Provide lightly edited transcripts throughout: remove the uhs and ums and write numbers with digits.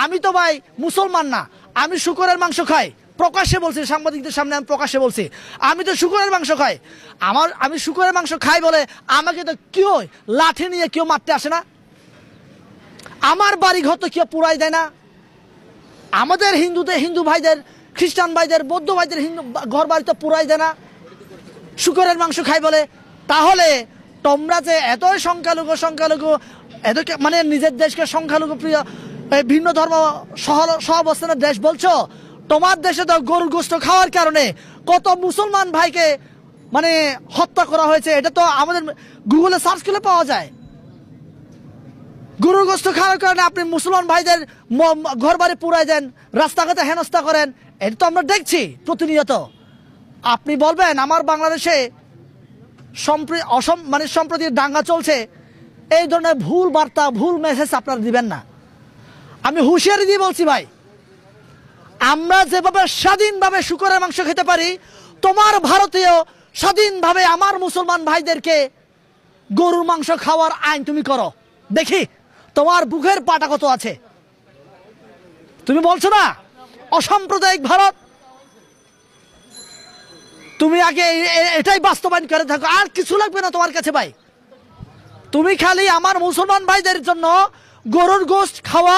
আমি তো ভাই মুসলমান না, আমি শুকরের মাংস খাই। প্রকাশ্যে বলছি, সাংবাদিকদের সামনে আমি প্রকাশ্যে বলছি, আমি তো শুকরের মাংস খাই। আমি শুকরের মাংস খাই বলে আমাকে তো কেউ লাঠি নিয়ে কেউ মারতে আসে না। আমার বাড়ি ঘর তো কেউ পুরাই দেয় না। আমাদের হিন্দু ভাইদের, খ্রিস্টান ভাইদের, বৌদ্ধ ভাইদের ঘর বাড়ি তো পুরাই দেয় না শুকরের মাংস খাই বলে। তাহলে তোমরা যে এতই সংখ্যালঘু এত মানে নিজের দেশকে সংখ্যালঘু প্রিয় ভিন্ন ধর্ম সহাবস্থানের দেশ বলছো, তোমার দেশে তো গরুর গোশত খাওয়ার কারণে কত মুসলমান ভাইকে মানে হত্যা করা হয়েছে। এটা তো আমাদের গুগলে সার্চ করলে পাওয়া যায়। গরুর গোশত খাওয়ার কারণে আপনি মুসলমান ভাইদের ঘর বাড়ি পুরাই দেন, রাস্তাঘাটে হেনস্থা করেন। এটা তো আমরা দেখছি প্রতিনিয়ত। আপনি বলবেন আমার বাংলাদেশে সম্প্রতি দাঙ্গা চলছে, এই ধরনের ভুল বার্তা, ভুল মেসেজ আপনারা দিবেন না। আমি হুঁশিয়ারি দিয়ে বলছি ভাই, আমরা যেভাবে স্বাধীনভাবে শুকরের মাংস খেতে পারি, তোমার ভারতীয় স্বাধীনভাবে আমার মুসলমান ভাইদেরকে গরুর মাংস খাওয়ার আইন তুমি করো, দেখি তোমার বুকের পাটা কত আছে। তুমি বলছো না অসাম্প্রদায়িক ভারত, তুমি আগে এটাই বাস্তবায়ন করে থাকো, আর কিছু লাগবে না তোমার কাছে ভাই। তুমি খালি আমার মুসলমান ভাইদের জন্য গরুর গোশত খাওয়া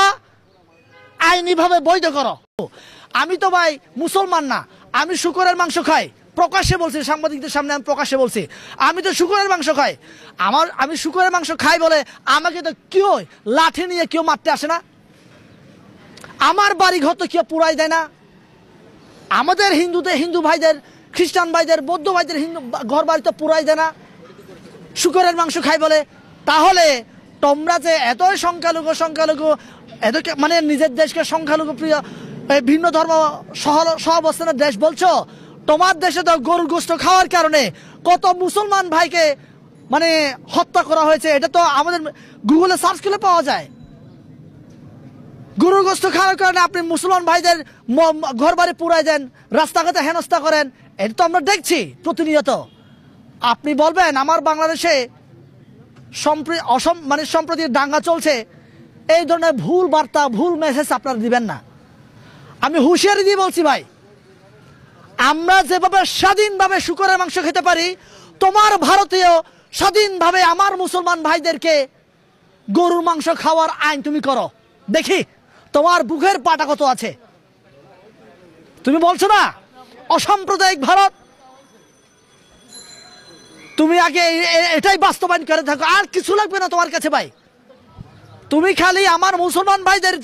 আইনিভাবে বৈধ করো। আমি তো ভাই মুসলমান না, আমি শুকরের মাংস খাই। প্রকাশ্যে বলছি, সাংবাদিকদের সামনে আমি প্রকাশ্যে বলছি, আমি তো শুকরের মাংস খাই। আমি শুকরের মাংস খাই বলে আমাকে তো কেউ লাঠি নিয়ে কেউ মারতে আসে না। আমার বাড়ি ঘর তো কেউ পুরাই দেয় না। আমাদের হিন্দু ভাইদের, খ্রিস্টান ভাইদের, বৌদ্ধ ভাইদের ঘর বাড়ি তো পুরাই দেয় না শুকরের মাংস খাই বলে। তাহলে তোমরা যে এতই সংখ্যালঘু এত মানে নিজের দেশকে সংখ্যালঘু প্রিয় ভিন্ন ধর্ম সহাবস্থানের দেশ বলছো, তোমার দেশে তো গরুর গোশত খাওয়ার কারণে কত মুসলমান ভাইকে মানে হত্যা করা হয়েছে। এটা তো আমাদের গুগলে সার্চ করলে পাওয়া যায়। গরুর গোশত খাওয়ার কারণে আপনি মুসলমান ভাইদের ঘর বাড়ি পুরাই দেন, রাস্তাঘাটে হেনস্থা করেন। এটা তো আমরা দেখছি প্রতিনিয়ত। আপনি বলবেন আমার বাংলাদেশে সম্প্রতি দাঙ্গা চলছে, এই ধরনের ভুল বার্তা, ভুল মেসেজ আপনারা দিবেন না। আমি হুঁশিয়ারি দিয়ে বলছি ভাই, আমরা যেভাবে স্বাধীনভাবে শুকরের মাংস খেতে পারি, তোমার ভারতীয় স্বাধীনভাবে আমার মুসলমান ভাইদেরকে গরুর মাংস খাওয়ার আইন তুমি করো, দেখি তোমার বুকের পাটা কত আছে। তুমি বলছো না অসাম্প্রদায়িক ভারত, তুমি আগে এটাই বাস্তবায়ন করে থাকো, আর কিছু লাগবে না তোমার কাছে ভাই। তুমি খালি আমার মুসলমান ভাইদের